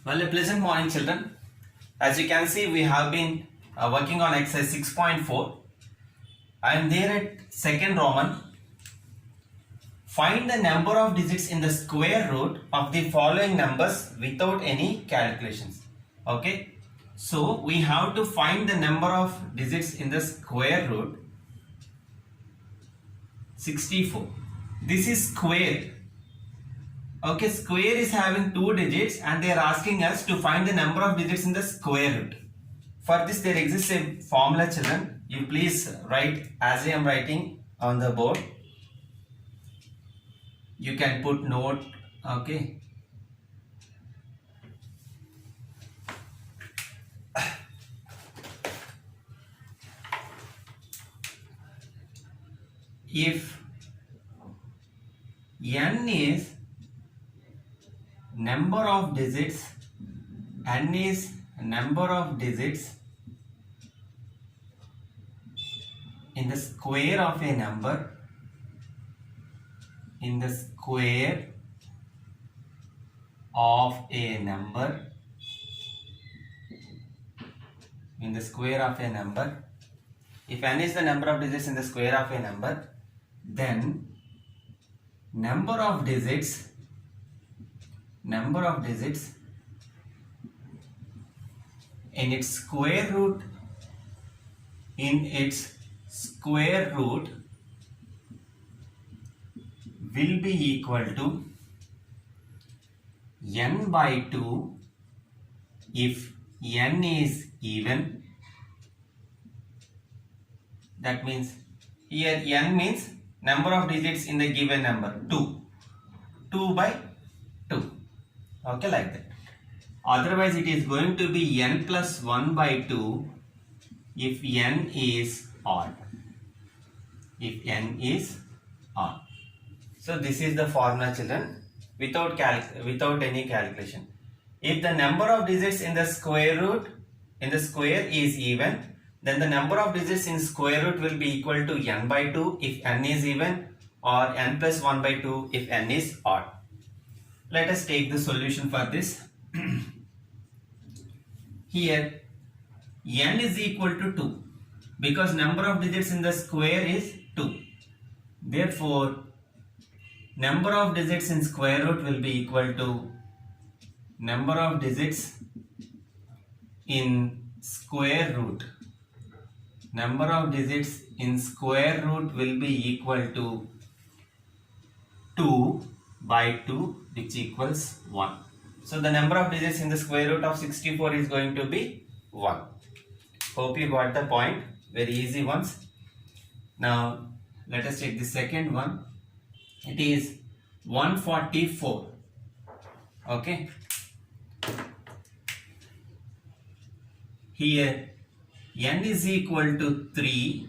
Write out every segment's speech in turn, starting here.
Well, a pleasant morning, children. As you can see, we have been working on exercise 6.4. I am there at second Roman. Find the number of digits in the square root of the following numbers without any calculations. Okay. So, we have to find the number of digits in the square root 64. This is square. Okay, square is having two digits and they are asking us to find the number of digits in the square root. For this there exists a formula, children. You please write as I am writing on the board. You can put note, okay. If n is number of digits, n is number of digits in the square of a number, in the square of a number, in the square of a number, if n is the number of digits in the square of a number, then number of digits in its square root will be equal to n by 2 if n is even. That means here n means number of digits in the given number, 2 by 2, okay, like that. Otherwise it is going to be n plus 1 by 2 if n is odd, So this is the formula, children, without any calculation. If the number of digits in the square is even, then the number of digits in square root will be equal to n by 2 if n is even, or n plus 1 by 2 if n is odd. Let us take the solution for this. Here n is equal to 2 because number of digits in the square is 2. Therefore, number of digits in square root will be equal to number of digits in square root. Number of digits in square root will be equal to 2 by 2, which equals 1. So the number of digits in the square root of 64 is going to be 1. Hope you got the point. Very easy ones. Now let us take the second one. It is 144. Okay. Here n is equal to 3.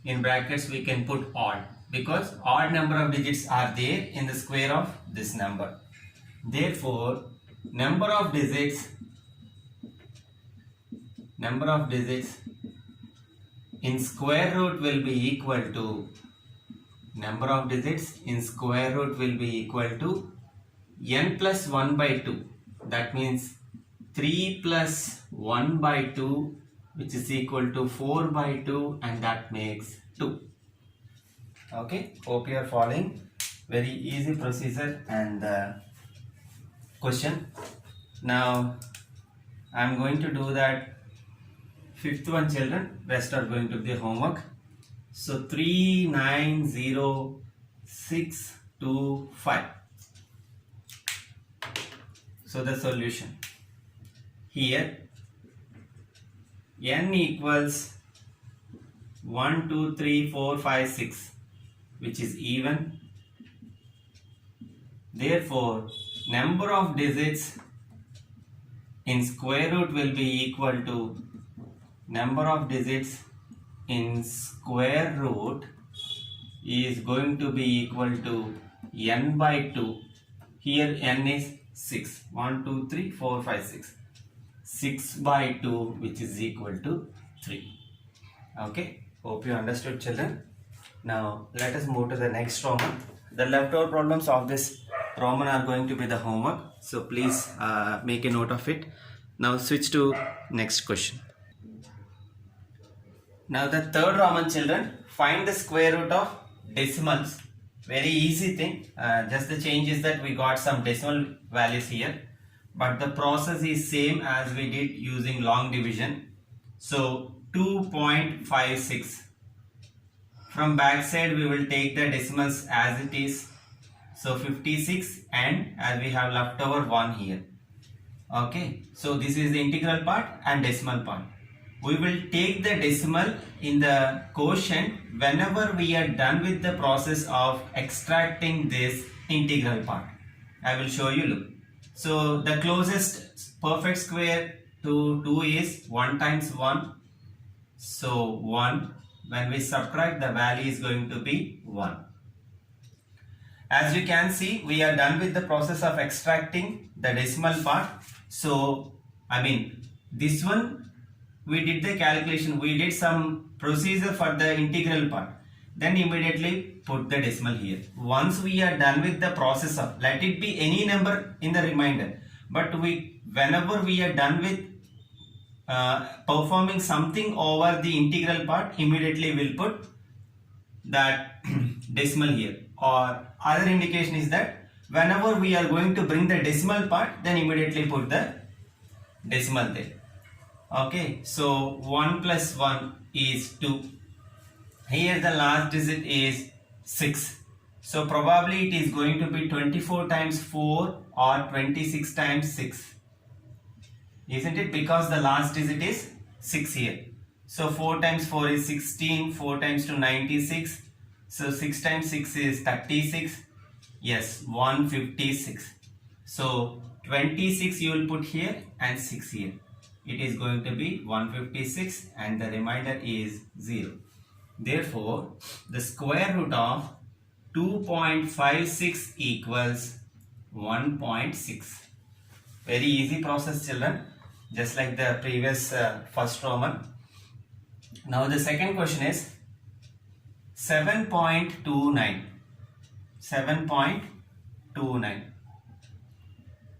In brackets we can put odd because odd number of digits are there in the square of this number. Therefore, number of digits in square root will be equal to n plus 1 by 2. That means 3 plus 1 by 2, which is equal to 4 by 2, and that makes 2. Okay, hope you are following. Very easy procedure and question. Now I am going to do that fifth one, children. Rest are going to be homework. So 390625. So the solution here, n equals 1 2 3 4 5 6, which is even. Therefore, number of digits in square root will be equal to number of digits in square root is going to be equal to n by 2. Here n is 6. 1 2 3 4 5 6. 6 by 2, which is equal to 3. Okay, hope you understood, children. Now let us move to the next problem. The leftover problems of this Roman are going to be the homework. So please make a note of it. Now switch to next question. Now the third Roman, children, find the square root of decimals. Very easy thing. Just the change is that we got some decimal values here. But the process is same as we did using long division. So 2.56. From back side we will take the decimals as it is. So 56, and as we have left over 1 here. Okay. So this is the integral part and decimal part. We will take the decimal in the quotient whenever we are done with the process of extracting this integral part. I will show you, look. So the closest perfect square to 2 is 1 times 1. So 1. When we subtract, the value is going to be 1. As you can see, we are done with the process of extracting the decimal part. So, this one we did the calculation, we did some procedure for the integral part. Then immediately put the decimal here. Once we are done with the process of, let it be any number in the remainder, but whenever we are done with performing something over the integral part, immediately we'll put that decimal here. Or other indication is that whenever we are going to bring the decimal part, then immediately put the decimal there. Okay, so 1 plus 1 is 2. Here the last digit is 6. So probably it is going to be 24 times 4 or 26 times 6. Isn't it? Because the last digit is 6 here. So 4 times 4 is 16, 4 times 2 96. So 6 times 6 is 36. Yes, 156. So 26 you will put here and 6 here. It is going to be 156 and the remainder is 0. Therefore, the square root of 2.56 equals 1.6. Very easy process, children. Just like the previous first Roman. Now the second question is 7.29. 7.29.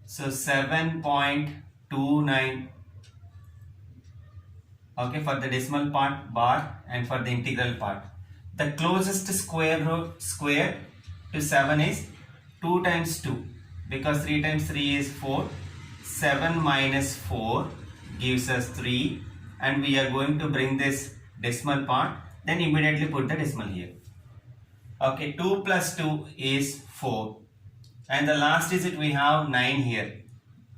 So 7.29. Okay, for the decimal part bar and for the integral part. The closest square to 7 is 2 times 2, because 3 times 3 is 4. 7 minus 4 gives us 3, and we are going to bring this decimal part, then immediately put the decimal here. Okay, 2 plus 2 is 4, and the last digit we have 9 here.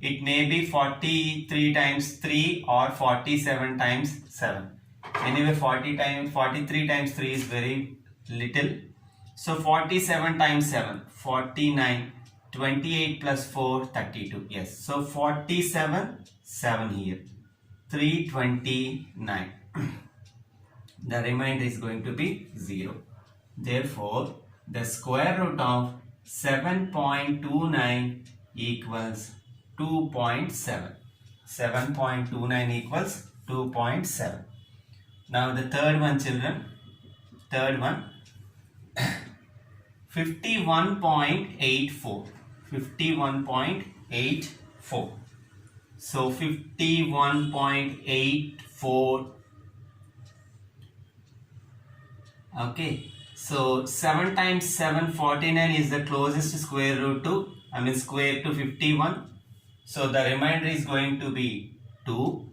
It may be 43 times 3 or 47 times 7. Anyway, 43 times 3 is very little. So 47 times 7, 49. 28 plus 4, 32. Yes. So 47, 7 here. 329. The remainder is going to be 0. Therefore, the square root of 7.29 equals 2.7. 7.29 equals 2.7. Now the third one, children. Third one. 51.84. 51.84. So 51.84. Okay. So 7 times 7, 49 is the closest square root to, square to 51. So the remainder is going to be 2.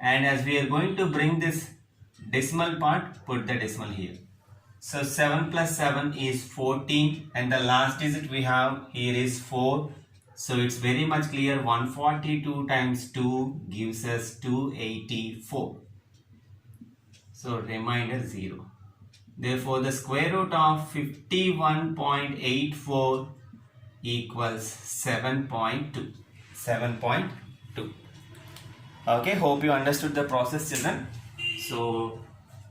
And as we are going to bring this decimal part, put the decimal here. So 7 plus 7 is 14, and the last digit we have here is 4. So it's very much clear, 142 times 2 gives us 284. So remainder 0. Therefore, the square root of 51.84 equals 7.2. 7.2. Okay, hope you understood the process, children. So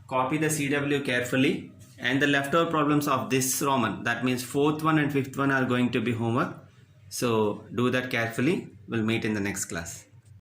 copy the CW carefully. And the leftover problems of this Roman, that means 4th one and 5th one, are going to be homework. So do that carefully. We'll meet in the next class.